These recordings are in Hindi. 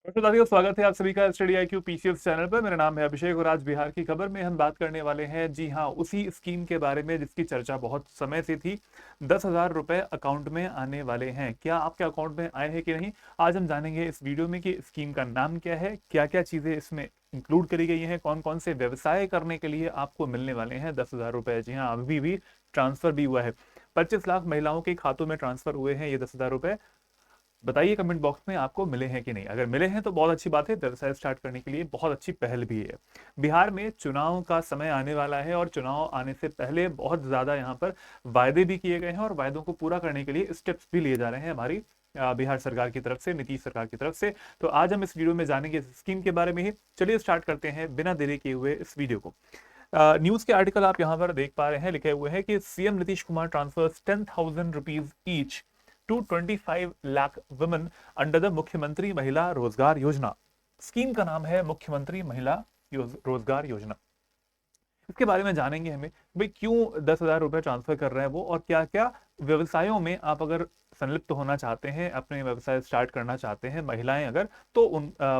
नमस्कार साथियों, स्वागत है आप सभी का study I Q PCS channel पर। मेरा नाम है अभिषेक और आज बिहार की खबर में हम बात करने वाले हैं, जी हाँ, उसी स्कीम के बारे में जिसकी चर्चा बहुत समय से थी। 10,000 रुपए अकाउंट में आने वाले हैं। क्या आपके अकाउंट में आए हैं कि नहीं, आज हम जानेंगे इस वीडियो में कि स्कीम का नाम क्या है, क्या क्या चीजें इसमें इंक्लूड करी गई हैं, कौन कौन से व्यवसाय करने के लिए आपको मिलने वाले हैं 10,000 रुपए। जी हाँ, अभी भी ट्रांसफर भी हुआ है। 25 लाख महिलाओं के खातों में ट्रांसफर हुए हैं ये 10,000 रुपए। बताइए कमेंट बॉक्स में आपको मिले हैं कि नहीं। अगर मिले हैं तो बहुत अच्छी बात है, व्यवसाय स्टार्ट करने के लिए बहुत अच्छी पहल भी है। बिहार में चुनाव का समय आने वाला है और चुनाव आने से पहले बहुत ज्यादा यहाँ पर वायदे भी किए गए हैं और वायदों को पूरा करने के लिए स्टेप्स भी लिए जा रहे हैं हमारी बिहार सरकार की तरफ से, नीतीश सरकार की तरफ से। तो आज हम इस वीडियो में जानेंगे इस स्कीम के बारे में ही। चलिए स्टार्ट करते हैं बिना देरी किए हुए इस वीडियो को। न्यूज के आर्टिकल आप यहाँ पर देख पा रहे हैं, लिखे हुए हैं कि CM Nitish Kumar transfers 10,000 rupees each to 25 lakh women under the Mukhyamantri Mahila रोजगार योजना। स्कीम का नाम है मुख्यमंत्री महिला रोजगार योजना। इसके बारे में जानेंगे हमें भाई क्यों 10,000 रुपए ट्रांसफर कर रहे हैं वो, और क्या क्या व्यवसायों में आप अगर संलिप्त होना चाहते हैं, अपने व्यवसाय स्टार्ट करना चाहते हैं महिलाएं अगर, तो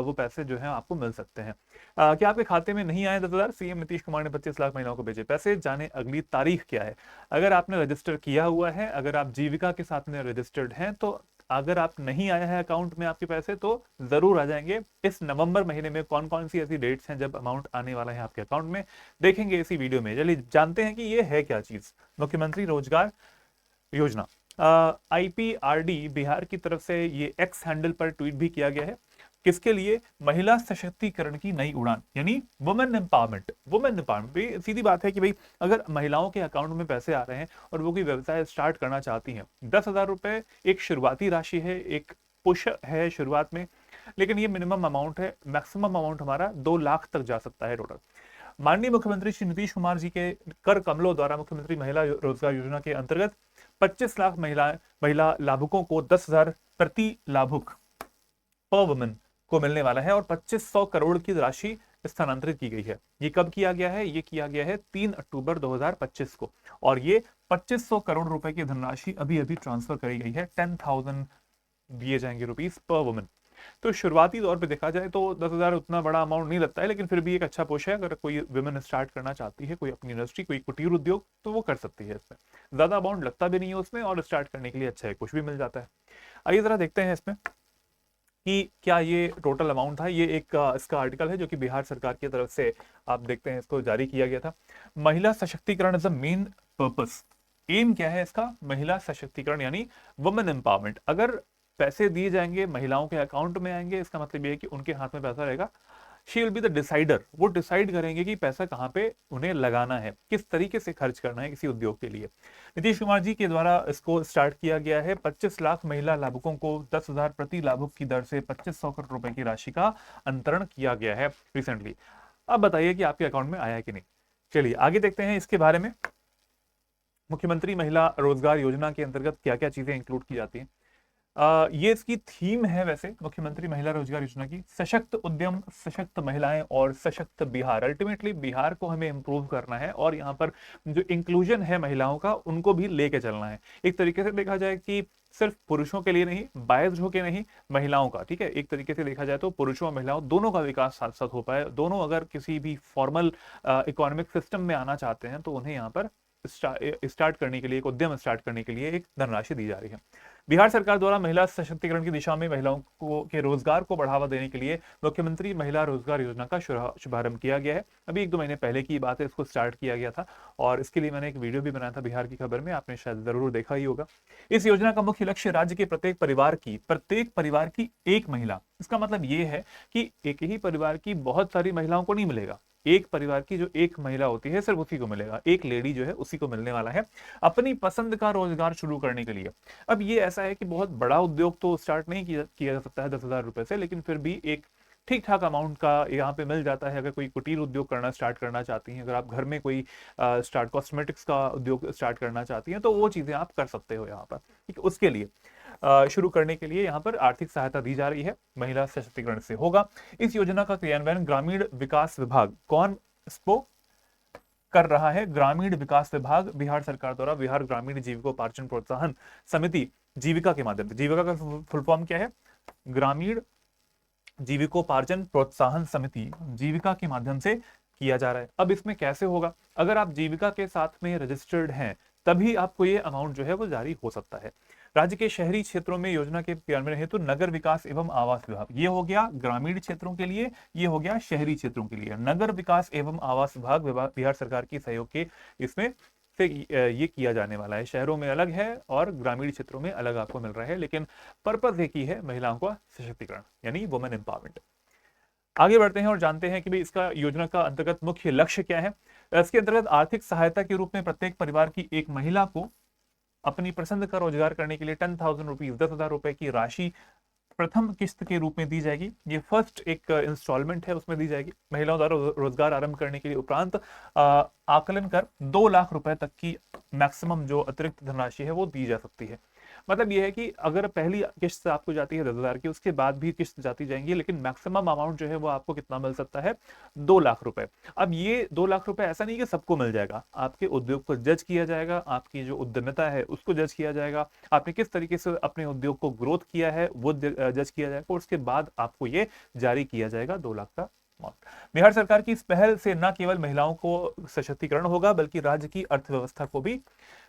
वो पैसे जो है आपको मिल सकते हैं। क्या आपके खाते में नहीं आए 10,000? सीएम नीतीश कुमार ने 25 लाख महिलाओं को भेजे पैसे, जाने अगली तारीख क्या है। अगर आपने रजिस्टर किया हुआ है, अगर आप जीविका के साथ में रजिस्टर्ड हैं, तो अगर आप नहीं आया है अकाउंट में आपके पैसे, तो जरूर आ जाएंगे। इस नवंबर महीने में कौन कौन सी ऐसी डेट्स हैं जब अमाउंट आने वाला है आपके अकाउंट में, देखेंगे इसी वीडियो में। चलिए जानते हैं कि ये है क्या चीज, मुख्यमंत्री रोजगार योजना। आईपीआरडी बिहार की तरफ से ये एक्स हैंडल पर ट्वीट भी किया गया है। किसके लिए? महिला सशक्तिकरण की नई उड़ान, यानी वुमेन एम्पावरमेंट। वुमेन एम्पावरमेंट, सीधी बात है कि भाई अगर महिलाओं के अकाउंट में पैसे आ रहे हैं और वो कोई व्यवसाय स्टार्ट करना चाहती हैं, 10,000 रुपए एक शुरुआती राशि है, एक पुश है शुरुआत में, लेकिन ये मिनिमम अमाउंट है। मैक्सिमम अमाउंट हमारा 2 लाख तक जा सकता है टोटल। माननीय मुख्यमंत्री श्री नीतीश कुमार जी के कर कमलों द्वारा मुख्यमंत्री महिला रोजगार योजना के अंतर्गत 25 लाख महिला लाभुकों को 10,000 प्रति लाभुक पर वुमन को मिलने वाला है और 2500 करोड़ की राशि स्थानांतरित की गई है। ये कब किया गया है? ये किया गया है 3 अक्टूबर 2025 को, और ये 2500 करोड़ रुपए की धनराशि अभी अभी ट्रांसफर करी गई है। 10,000 दिए जाएंगे रुपीस पर वुमन। तो शुरुआती तौर पे देखा जाए तो 10,000 उतना बड़ा अमाउंट नहीं लगता है, लेकिन फिर भी एक अच्छा पुश है। अगर कोई वुमेन स्टार्ट करना चाहती है, कोई अपनी इंडस्ट्री, कोई कुटीर उद्योग, तो वो कर सकती है। इसमें ज्यादा अमाउंट लगता भी नहीं है उसमें, और स्टार्ट करने के लिए अच्छा है, कुछ भी मिल जाता है। आइए जरा देखते हैं इसमें कि क्या ये टोटल अमाउंट था। ये एक इसका आर्टिकल है जो कि बिहार सरकार की तरफ से आप देखते हैं इसको जारी किया गया था। महिला सशक्तिकरण is the main purpose. Aim क्या है इसका? महिला सशक्तिकरण यानी वुमेन एम्पावरमेंट। अगर पैसे दिए जाएंगे, महिलाओं के अकाउंट में आएंगे, इसका मतलब ये है कि उनके हाथ में पैसा रहेगा। She will be the decider. वो डिसाइड करेंगे कि पैसा कहाँ पे उन्हें लगाना है, किस तरीके से खर्च करना है किसी उद्योग के लिए। नीतीश कुमार जी के द्वारा इसको स्टार्ट किया गया है। 25 लाख महिला लाभुकों को 10,000 प्रति लाभुक की दर से 2500 करोड़ रुपए की राशि का अंतरण किया गया है रिसेंटली। अब बताइए कि आपके अकाउंट में आया है कि नहीं। चलिए आगे देखते हैं इसके बारे में। मुख्यमंत्री महिला रोजगार योजना के अंतर्गत क्या क्या चीजें इंक्लूड की जाती हैं। ये इसकी थीम है वैसे मुख्यमंत्री महिला रोजगार योजना की, सशक्त उद्यम, सशक्त महिलाएं और सशक्त बिहार। अल्टीमेटली बिहार को हमें इंप्रूव करना है और यहाँ पर जो इंक्लूजन है महिलाओं का, उनको भी लेके चलना है। एक तरीके से देखा जाए कि सिर्फ पुरुषों के लिए नहीं, बायस्ड होके नहीं, महिलाओं का, ठीक है, एक तरीके से देखा जाए तो पुरुषों और महिलाओं दोनों का विकास साथ साथ हो पाए। दोनों अगर किसी भी फॉर्मल इकोनॉमिक सिस्टम में आना चाहते हैं तो उन्हें यहाँ पर स्टार्ट करने के लिए, एक उद्यम स्टार्ट करने के लिए एक धनराशि दी जा रही है। बिहार सरकार द्वारा महिला सशक्तिकरण की दिशा में महिलाओं को के रोजगार को बढ़ावा देने के लिए मुख्यमंत्री महिला रोजगार योजना का शुभारंभ किया गया है। अभी 1-2 महीने पहले की बात है, इसको स्टार्ट किया गया था और इसके लिए मैंने एक वीडियो भी बनाया था बिहार की खबर में, आपने शायद जरूर देखा ही होगा। इस योजना का मुख्य लक्ष्य राज्य के प्रत्येक परिवार की एक महिला, इसका मतलब ये है कि एक ही परिवार की बहुत सारी महिलाओं को नहीं मिलेगा। एक परिवार की जो एक महिला होती है सिर्फ उसी को मिलेगा, एक लेडी जो है उसी को मिलने वाला है अपनी पसंद का रोजगार शुरू करने के लिए। अब ये ऐसा है कि बहुत बड़ा उद्योग तो स्टार्ट नहीं किया जा सकता है 10,000 रुपए से, लेकिन फिर भी एक ठीक ठाक अमाउंट का यहाँ पे मिल जाता है। अगर कोई कुटीर उद्योग करना स्टार्ट करना चाहती हैं, अगर आप घर में कोई स्टार्ट कॉस्मेटिक्स का उद्योग स्टार्ट करना चाहती हैं, तो वो चीजें आप कर सकते हो यहाँ पर, ठीक है। उसके लिए शुरू करने के लिए यहाँ पर आर्थिक सहायता दी जा रही है, महिला सशक्तिकरण से होगा। इस योजना का क्रियान्वयन ग्रामीण विकास विभाग, कौन इसको कर रहा है? ग्रामीण विकास विभाग बिहार सरकार द्वारा बिहार ग्रामीण जीविकोपार्जन प्रोत्साहन समिति जीविका के माध्यम से। जीविका का फुल फॉर्म क्या है? ग्रामीण जीविकोपार्जन प्रोत्साहन समिति जीविका के माध्यम से किया जा रहा है। अब इसमें कैसे होगा, अगर आप जीविका के साथ में रजिस्टर्ड हैं तभी आपको ये अमाउंट जो है वो जारी हो सकता है। राज्य के शहरी क्षेत्रों में योजना के क्रियान्वयन हेतु नगर विकास एवं आवास विभाग, ये हो गया ग्रामीण क्षेत्रों के लिए, ये हो गया शहरी क्षेत्रों के लिए। नगर विकास एवं आवास विभाग बिहार सरकार की सहयोग के इसमें से ये किया जाने वाला है। शहरों में अलग है और ग्रामीण क्षेत्रों में अलग आपको मिल रहा है, लेकिन पर्पज एक ही है, महिलाओं का सशक्तिकरण यानी वुमेन एम्पावरमेंट। आगे बढ़ते हैं और जानते हैं कि भाई इसका योजना का अंतर्गत मुख्य लक्ष्य क्या है। इसके अंतर्गत आर्थिक सहायता के रूप में प्रत्येक परिवार की एक महिला को अपनी पसंद का रोजगार करने के लिए 10,000 रुपीज 10,000 रुपए की राशि प्रथम किस्त के रूप में दी जाएगी। ये फर्स्ट एक इंस्टॉलमेंट है, उसमें दी जाएगी। महिलाओं द्वारा रोजगार आरंभ करने के लिए उपरांत आकलन कर 2 लाख रुपए तक की मैक्सिमम जो अतिरिक्त धनराशि है वो दी जा सकती है। मतलब ये है कि अगर पहली किस्त आपको जाती है 10,000 की, उसके बाद भी किस्त जाती जाएंगी, लेकिन मैक्सिमम अमाउंट जो है वो आपको कितना मिल सकता है, 2 लाख रुपए। अब ये 2 लाख रुपए ऐसा नहीं कि सबको मिल जाएगा, आपके उद्योग को जज किया जाएगा, आपकी जो उद्यमिता है उसको जज किया जाएगा, आपने किस तरीके से अपने उद्योग को ग्रोथ किया है वो जज किया जाएगा, और उसके बाद आपको ये जारी किया जाएगा 2 लाख का। बिहार सरकार की इस पहल से न केवल महिलाओं को सशक्तिकरण होगा बल्कि राज्य की अर्थव्यवस्था को भी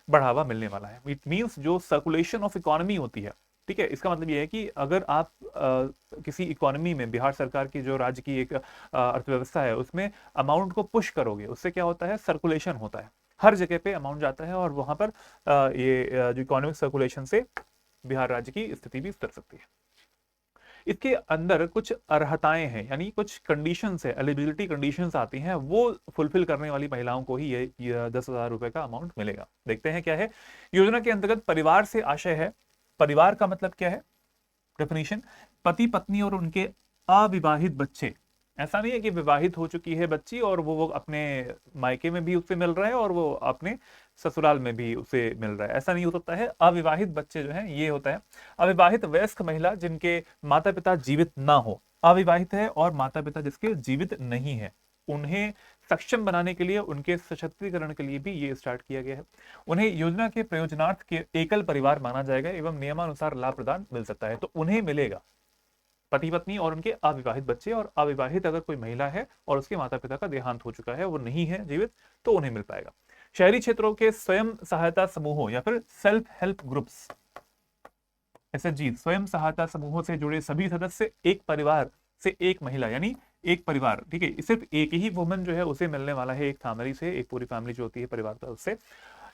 बढ़ावा मिलने वाला है। इट मींस जो सर्कुलेशन ऑफ इकोनॉमी होती है, ठीक है, इसका मतलब ये है कि अगर आप किसी इकोनॉमी में बिहार सरकार की जो राज्य की एक अर्थव्यवस्था है उसमें अमाउंट को पुश करोगे, उससे क्या होता है, सर्कुलेशन होता है, हर जगह पे अमाउंट जाता है और वहां पर जो इकोनॉमिक सर्कुलेशन से बिहार राज्य की स्थिति भी सुधर सकती है। इसके अंदर कुछ अर्हताएं हैं, यानी कुछ कंडीशंस है, एलिजिबिलिटी कंडीशंस आती हैं, वो फुलफिल करने वाली महिलाओं को ही ये 10,000 रुपए का अमाउंट मिलेगा। देखते हैं क्या है। योजना के अंतर्गत परिवार से आशय है। परिवार का मतलब क्या है, डेफिनेशन, पति पत्नी और उनके अविवाहित बच्चे। ऐसा नहीं है कि विवाहित हो चुकी है बच्ची और वो अपने मायके में भी उससे मिल रहा है और वो अपने ससुराल में भी उसे मिल रहा है, ऐसा नहीं हो सकता है। अविवाहित बच्चे जो हैं ये होता है। अविवाहित वयस्क महिला जिनके माता पिता जीवित ना हो, अविवाहित है और माता पिता जिसके जीवित नहीं है, उन्हें सक्षम बनाने के लिए, उनके सशक्तिकरण के लिए भी ये स्टार्ट किया गया है। उन्हें योजना के प्रयोजनार्थ के एकल परिवार माना जाएगा एवं नियमानुसार लाभ प्रदान मिल सकता है। तो उन्हें मिलेगा, पति पत्नी और उनके अविवाहित बच्चे, और अविवाहित अगर कोई महिला है और उसके माता पिता का देहांत हो चुका है, वो नहीं है जीवित, तो उन्हें मिल पाएगा। शहरी क्षेत्रों के स्वयं सहायता समूहों या फिर सेल्फ हेल्प ग्रुप्स, एसएचजी, स्वयं सहायता समूहों से जुड़े सभी सदस्य, एक परिवार से एक महिला यानी एक परिवार, ठीक है, सिर्फ एक ही वुमन जो है उसे मिलने वाला है, एक फैमिली से, एक पूरी फैमिली जो होती है परिवार का, उससे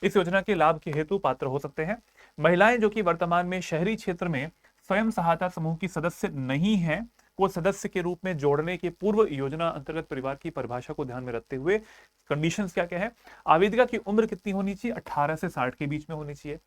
इस योजना के लाभ के हेतु पात्र हो सकते हैं। महिलाएं जो कि वर्तमान में शहरी क्षेत्र में स्वयं सहायता समूह की सदस्य नहीं है, को सदस्य के रूप में जोड़ने के पूर्व योजना अंतर्गत परिवार की परिभाषा को ध्यान में रखते हुए कंडीशंस क्या क्या है। आवेदिका की उम्र कितनी होनी चाहिए, 18 से 60 के बीच में होनी चाहिए।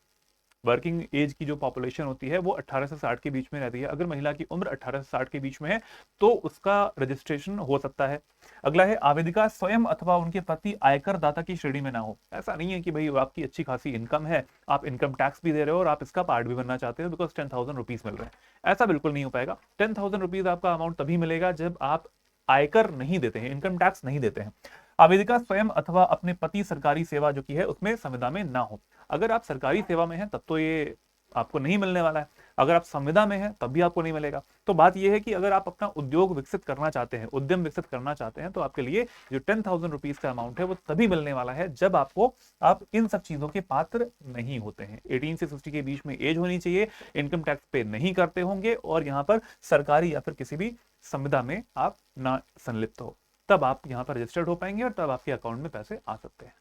वर्किंग एज की जो पॉपुलेशन होती है वो 18 से 60 के बीच में रहती है। अगर महिला की उम्र 18 से 60 के बीच में है तो उसका रजिस्ट्रेशन हो सकता है। अगला है, आवेदिका स्वयं अथवा उनके पति आयकर दाता की श्रेणी में ना हो। ऐसा नहीं है कि भाई आपकी अच्छी खासी इनकम है, आप इनकम टैक्स भी दे रहे हो और आप इसका पार्ट भी बनना चाहते हो बिकॉज 10,000 रुपीज मिल रहे हैं, ऐसा बिल्कुल नहीं हो पाएगा। 10,000 रुपीज आपका अमाउंट तभी मिलेगा जब आप आयकर नहीं देते हैं, इनकम टैक्स नहीं देते हैं। आवेदिका स्वयं अथवा अपने पति सरकारी सेवा जो की है उसमें संविदा में ना हो। अगर आप सरकारी सेवा में हैं तब तो ये आपको नहीं मिलने वाला है, अगर आप संविदा में हैं तब भी आपको नहीं मिलेगा। तो बात यह है कि अगर आप अपना उद्योग विकसित करना चाहते हैं, उद्यम विकसित करना चाहते हैं, तो आपके लिए जो 10,000 रुपीज का अमाउंट है वो तभी मिलने वाला है जब आप इन सब चीजों के पात्र नहीं होते हैं। 18 से 60 के बीच में एज होनी चाहिए, इनकम टैक्स पे नहीं करते होंगे और यहाँ पर सरकारी या फिर किसी भी संविदा में आप ना संलिप्त हो, तब आप यहाँ पर रजिस्टर्ड हो पाएंगे और तब आपके अकाउंट में पैसे आ सकते हैं।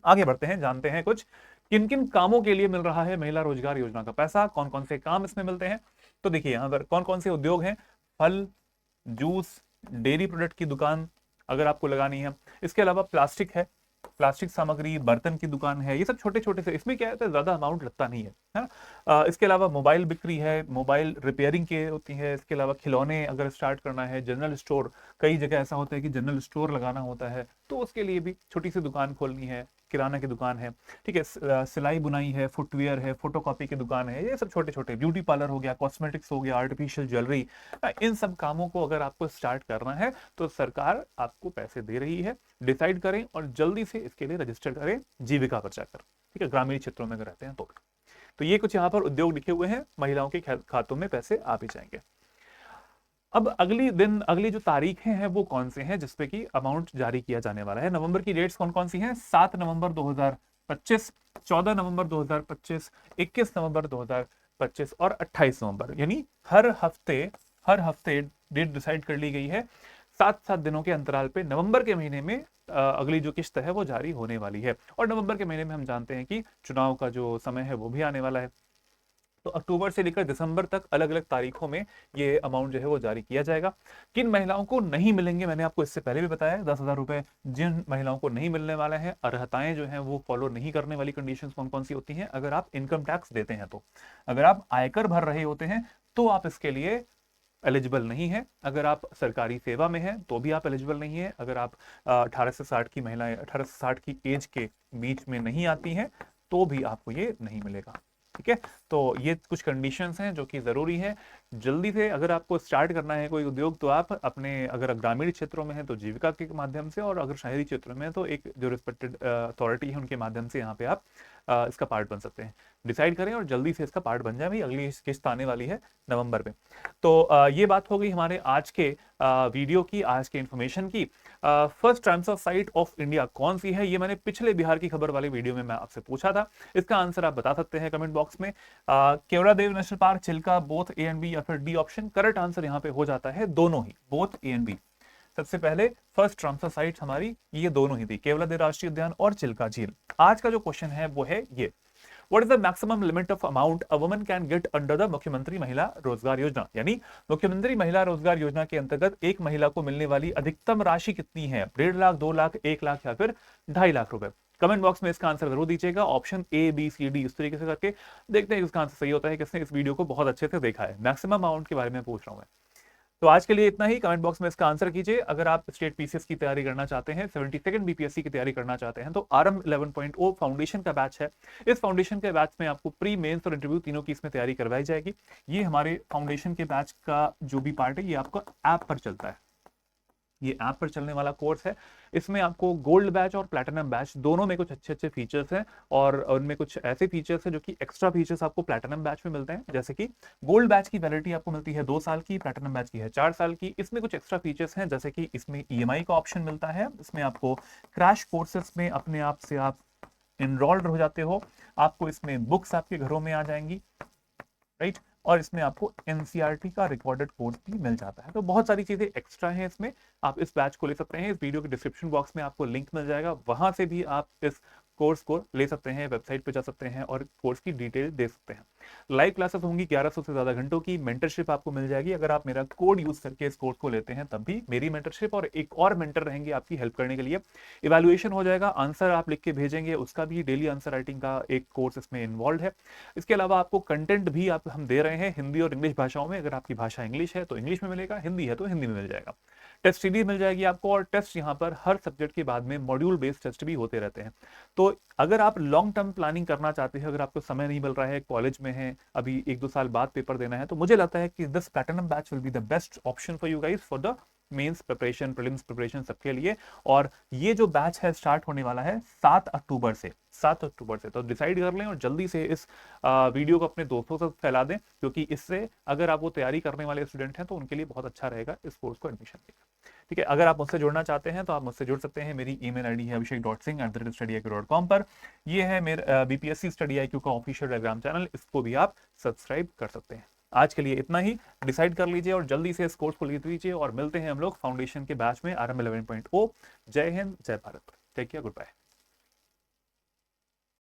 आगे बढ़ते हैं, जानते हैं कुछ किन किन कामों के लिए मिल रहा है महिला रोजगार योजना का पैसा, कौन कौन से काम इसमें मिलते हैं। तो देखिए यहाँ पर कौन कौन से उद्योग हैं। फल, जूस, डेयरी प्रोडक्ट की दुकान अगर आपको लगानी है, इसके अलावा प्लास्टिक है, प्लास्टिक सामग्री, बर्तन की दुकान है, ये सब छोटे छोटे से, इसमें क्या है, ज्यादा अमाउंट लगता नहीं है ना। इसके अलावा मोबाइल बिक्री है, मोबाइल रिपेयरिंग की होती है। इसके अलावा खिलौने अगर स्टार्ट करना है, जनरल स्टोर, कई जगह ऐसा होता है कि जनरल स्टोर लगाना होता है, तो उसके लिए भी छोटी सी दुकान खोलनी है, किराना की दुकान है, ठीक है, सिलाई बुनाई है, फुटवेयर है, फोटोकॉपी की दुकान है, ये सब छोटे छोटे, ब्यूटी पार्लर हो गया, कॉस्मेटिक्स हो गया, आर्टिफिशियल ज्वेलरी, इन सब कामों को अगर आपको स्टार्ट करना है तो सरकार आपको पैसे दे रही है। डिसाइड करें और जल्दी से इसके लिए रजिस्टर करें जीविका पर जाकर, ठीक है, ग्रामीण क्षेत्रों में अगर रहते हैं तो ये कुछ यहाँ पर उद्योग लिखे हुए हैं, महिलाओं के खातों में पैसे आ भी जाएंगे। अब अगली जो तारीखें हैं वो कौन से हैं जिसपे कि अमाउंट जारी किया जाने वाला है। नवंबर की डेट्स कौन कौन सी हैं? 7 नवंबर 2025, 14 नवंबर 2025, 21 नवंबर 2025 और 28 नवंबर, यानी हर हफ्ते डेट डिसाइड कर ली गई है। 7-7 दिनों के अंतराल पे नवंबर के महीने में अगली जो किस्त है वो जारी होने वाली है। और नवंबर के महीने में हम जानते हैं कि चुनाव का जो समय है वो भी आने वाला है। तो अक्टूबर से लेकर दिसंबर तक अलग अलग तारीखों में ये अमाउंट जो है वो जारी किया जाएगा। किन महिलाओं को नहीं मिलेंगे, मैंने आपको इससे पहले भी बताया, 10,000 रुपए जिन महिलाओं को नहीं मिलने वाला है, अर्हताएं जो हैं वो फॉलो नहीं करने वाली कंडीशंस कौन कौन सी होती हैं? अगर आप इनकम टैक्स देते हैं तो, अगर आप आयकर भर रहे होते हैं तो आप इसके लिए एलिजिबल नहीं है। अगर आप सरकारी सेवा में हैं तो भी आप एलिजिबल नहीं है। अगर आप 18 से 60 की महिलाएं 18 से 60 की एज के बीच में नहीं आती हैं तो भी आपको ये नहीं मिलेगा। ठीक है, तो ये कुछ कंडीशंस हैं जो कि जरूरी है। जल्दी से अगर आपको स्टार्ट करना है कोई उद्योग तो आप अपने, अगर ग्रामीण क्षेत्रों में है तो जीविका के माध्यम से, और अगर शहरी क्षेत्रों में है तो एक जो रिस्पेक्टेड अथॉरिटी है उनके माध्यम से यहाँ पे आप इसका पार्ट बन सकते हैं। डिसाइड करें और जल्दी से इसका पार्ट बन जाए भाई, अगली किस्त आने वाली है नवंबर में। तो ये बात हो गई हमारे आज के वीडियो की, आज के इन्फॉर्मेशन की। First Ramsar site of India कौन सी है, ये मैंने पिछले बिहार की खबर वाले वीडियो में मैं आपसे पूछा था। इसका आंसर आप बता सकते हैं कमेंट बॉक्स में। Keoladeo national park, Chilka, both A and B या फिर डी ऑप्शन। करेक्ट आंसर यहाँ पे हो जाता है दोनों ही, बोथ ए एंड बी। सबसे पहले फर्स्ट रामसर साइट हमारी ये दोनों ही थी, केवलादेव राष्ट्रीय उद्यान और चिल्का झील। आज का जो क्वेश्चन है वो है ये, What is the maximum limit of amount a woman can get under the मुख्यमंत्री महिला रोजगार योजना? यानी मुख्यमंत्री महिला रोजगार योजना के अंतर्गत एक महिला को मिलने वाली अधिकतम राशि कितनी है? 1.5 लाख, 2 लाख, 1 लाख या फिर 2.5 लाख रुपए? कमेंट बॉक्स में इसका आंसर जरूर दीजिएगा, option A B C D इस तरीके से करके। देखते हैं इसका आंसर सही होता है किसने इस वीडियो को बहुत अच्छे से देखा है। मैक्सिमम अमाउंट के बारे में पूछ रहा हूं मैं। तो आज के लिए इतना ही। कमेंट बॉक्स में इसका आंसर कीजिए। अगर आप स्टेट पीसीएस की तैयारी करना चाहते हैं, 72nd बीपीएससी की तैयारी करना चाहते हैं तो आरंभ 11.0 फाउंडेशन का बैच है। इस फाउंडेशन के बैच में आपको प्री, मेंस और इंटरव्यू तीनों की इसमें तैयारी करवाई जाएगी। ये हमारे फाउंडेशन के बैच का जो भी पार्ट है ये आपका ऐप पर चलता है, ये ऐप पर चलने वाला कोर्स है। इसमें आपको गोल्ड बैच और प्लैटिनम बैच दोनों में कुछ अच्छे अच्छे फीचर्स हैं, और उनमें कुछ ऐसे फीचर्स हैं जो कि एक्स्ट्रा फीचर्स आपको प्लैटिनम बैच में मिलते हैं। जैसे कि गोल्ड बैच की वैलिडिटी आपको मिलती है 2 साल की, प्लैटिनम बैच की है 4 साल की। इसमें कुछ एक्स्ट्रा फीचर्स हैं जैसे कि इसमें ईएमआई का ऑप्शन मिलता है, इसमें आपको क्रैश कोर्सेस में अपने आप से आप इनरोल्ड हो जाते हो, आपको इसमें बुक्स आपके घरों में आ जाएंगी, राइट, और इसमें आपको एनसीईआरटी का रिकॉर्डेड कोर्स भी मिल जाता है। तो बहुत सारी चीजें एक्स्ट्रा हैं इसमें, आप इस बैच को ले सकते हैं। इस वीडियो के डिस्क्रिप्शन बॉक्स में आपको लिंक मिल जाएगा, वहां से भी आप इस कोर्स को ले सकते हैं, वेबसाइट पे जा सकते हैं और कोर्स की डिटेल दे सकते हैं। लाइव क्लासेस होंगी 1100 से ज्यादा घंटों की, मेंटरशिप आपको मिल जाएगी। अगर आप मेरा कोड यूज करके इस कोर्स को लेते हैं तब भी मेरी मेंटरशिप और एक और मेंटर रहेंगे आपकी हेल्प करने के लिए। इवैल्यूएशन हो जाएगा, आंसर आप लिख के भेजेंगे, उसका भी डेली आंसर राइटिंग का एक कोर्स इसमें इन्वॉल्व है। इसके अलावा आपको कंटेंट भी हम दे रहे हैं हिंदी और इंग्लिश भाषाओं में। अगर आपकी भाषा इंग्लिश है तो इंग्लिश में मिलेगा, हिंदी है तो हिंदी में मिल जाएगा। टेस्ट सीरीज मिल जाएगी आपको, और टेस्ट यहाँ पर हर सब्जेक्ट के बाद में मॉड्यूल बेस्ड टेस्ट भी होते रहते हैं। तो अगर आप लॉन्ग टर्म प्लानिंग करना चाहते हैं, अगर आपको समय नहीं मिल रहा है, कॉलेज में है, अभी 1-2 साल बाद पेपर देना है, तो मुझे लगता है कि this platinum batch will be the best option for you guys for the mains preparation, prelims preparation सबके लिए। और ये जो बैच है स्टार्ट होने वाला है 7 अक्टूबर से। 7 अक्टूबर से तो डिसाइड कर लें और जल्दी से इस वीडियो को अपने दोस्तों से फैला दें, क्योंकि इससे अगर आप वो तैयारी करने वाले स्टूडेंट हैं तो उनके लिए बहुत अच्छा रहेगा इस कोर्स को एडमिशन लेना। ठीक है, अगर आप मुझसे जुड़ना चाहते हैं तो आप मुझसे जुड़ सकते हैं। मेरी ईमेल आईडी है abhishek.singh@studyIQ.com पर। ये है मेरे बीपीएससी स्टडी आईक्यू का ऑफिशियल टेलीग्राम चैनल, इसको भी आप सब्सक्राइब कर सकते हैं। आज के लिए इतना ही, डिसाइड कर लीजिए और जल्दी से इस कोर्स को ले लीजिए, और मिलते हैं हम लोग फाउंडेशन के बैच में आरंभ 11.0। जय हिंद, जय Bharat, take care, good bye.